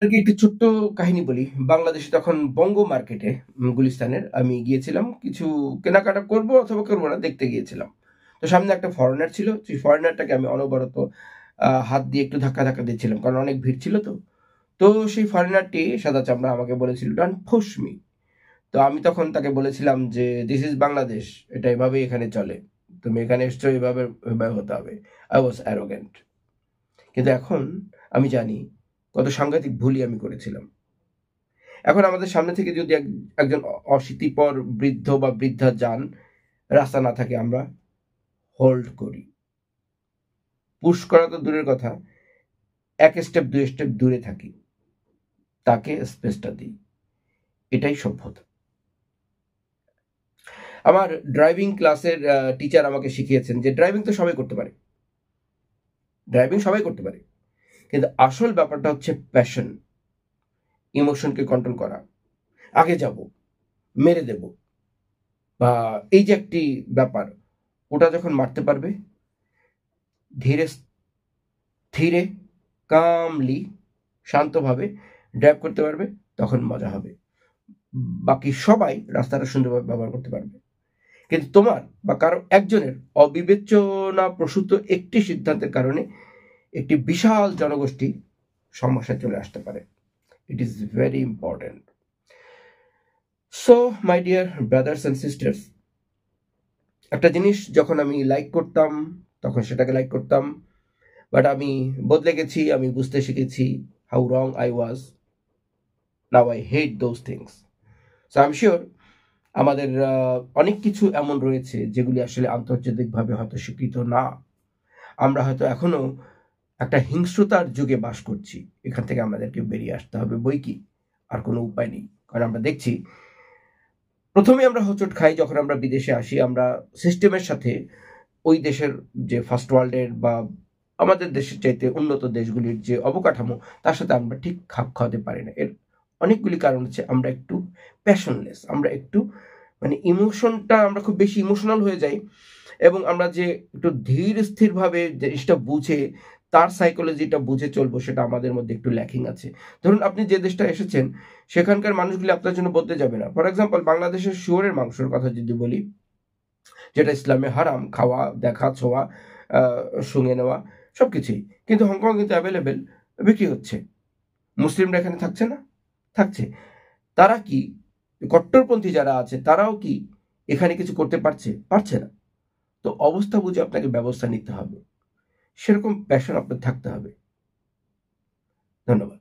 একটি ছোট্ট কাহিনী বলি। বাংলাদেশে তখন বঙ্গ মার্কেটে গুলিস্তানের আমি গিয়েছিলাম। কিছু কেনাকাটা করব অথবা করব না দেখতে গিয়েছিলাম। তো সামনে একটা ফরেনার ছিল। সেই ফরেনারটাকে আমি অনবরত হাত দিয়ে একটু ধাক্কা, ধাক্কা দিচ্ছিলাম। কারণ অনেক ভিড় ছিল তো। তো সেই ফরেনারটি সাদা চামড়া আমাকে বলেছিল, "ডোন্ট পুশ মি।" তো আমি তখন তাকে বলেছিলাম যে, "দিস ইজ বাংলাদেশ। এটা এভাবেই এখানে চলে। তুমি এখানে এসছো এভাবে হতে হবে।" I was arrogant। কিন্তু এখন আমি জানি কত সাংঘাতিক ভুলই আমি করেছিলাম। এখন আমাদের সামনে থেকে যদি একজন অশীতিপর বৃদ্ধ বা বৃদ্ধা যান, রাস্তা না থাকে আমরা হোল্ড করি। পুশ করা তো দূরের কথা, এক স্টেপ দুই স্টেপ দূরে থাকি, তাকে স্পেসটা দিই। এটাই সভ্যতা। আমার ড্রাইভিং ক্লাসের টিচার আমাকে শিখিয়েছেন যে ড্রাইভিং তো সবাই করতে পারে, কিন্তু আসল ব্যাপারটা হচ্ছে প্যাশন, ইমোশনকে কন্ট্রোল করা। আগে যাব, মেরে দেব, বা এই যে একটি ব্যাপার, ওটা যখন মারতে পারবে, ধীরে ধীরে কামলি শান্তভাবে ড্রাইভ করতে পারবে, তখন মজা হবে। বাকি সবাই রাস্তাটা সুন্দরভাবে ব্যবহার করতে পারবে। কিন্তু তোমার বা কারো একজনের অবিবেচনা প্রসূত একটি সিদ্ধান্তের কারণে একটি বিশাল জনগোষ্ঠী সমস্যায় চলে আসতে পারে। It is very important. So my dear brothers and sisters, একটা জিনিস যখন আমি লাইক করতাম তখন সেটাকে লাইক করতাম, বাট আমি বদলে গেছি, আমি বুঝতে শিখেছি how wrong I was. Now I hate those things. So I am sure আমাদের অনেক কিছু এমন রয়েছে যেগুলি আসলে আন্তর্জাতিকভাবে হয়তো স্বীকৃত না। আমরা হয়তো এখনো একটা হিংস্রতার যুগে বাস করছি। এখান থেকে আমাদেরকে বেরিয়ে আসতে হবে বই কি, আর কোনো উপায় নেই। কারণ আমরা দেখছি প্রথমে আমরা হোঁচট খাই যখন আমরা বিদেশে আসি। আমরা সিস্টেমের সাথে ওই দেশের যে ফার্স্ট ওয়ার্ল্ডের বা আমাদের দেশের চাইতে উন্নত দেশগুলির যে অবকাঠামো, তার সাথে আমরা ঠিক খাপ খাওয়াতে পারি না। এর অনেকগুলি কারণ হচ্ছে আমরা একটু প্যাশনলেস, আমরা একটু মানে ইমোশনটা, আমরা খুব বেশি ইমোশনাল হয়ে যাই, এবং আমরা যে একটু ধীর স্থিরভাবে জিনিসটা বুঝে তার সাইকোলজিটা বুঝে চলবো, সেটা আমাদের মধ্যে একটু ল্যাকিং আছে। ধরুন আপনি যে দেশটা এসেছেন সেখানকার মানুষগুলি আপনার জন্য বদলে যাবে না। ফর এক্সাম্পল বাংলাদেশের শুয়োরের মাংসের কথা যদি বলি, যেটা ইসলামে হারাম খাওয়া, দেখা, ছোঁয়া, শুঁঙে নেওয়া, সব কিছুই, কিন্তু হংকং কিন্তু অ্যাভেলেবেল, বিক্রি হচ্ছে। মুসলিমরা এখানে থাকছে না? থাকছে। তারা কি, কট্টরপন্থী যারা আছে তারাও কি এখানে কিছু করতে পারছে? পারছে না। তো অবস্থা বুঝে আপনাকে ব্যবস্থা নিতে হবে, সেরকম প্যাশন আপনার থাকতে হবে। ধন্যবাদ।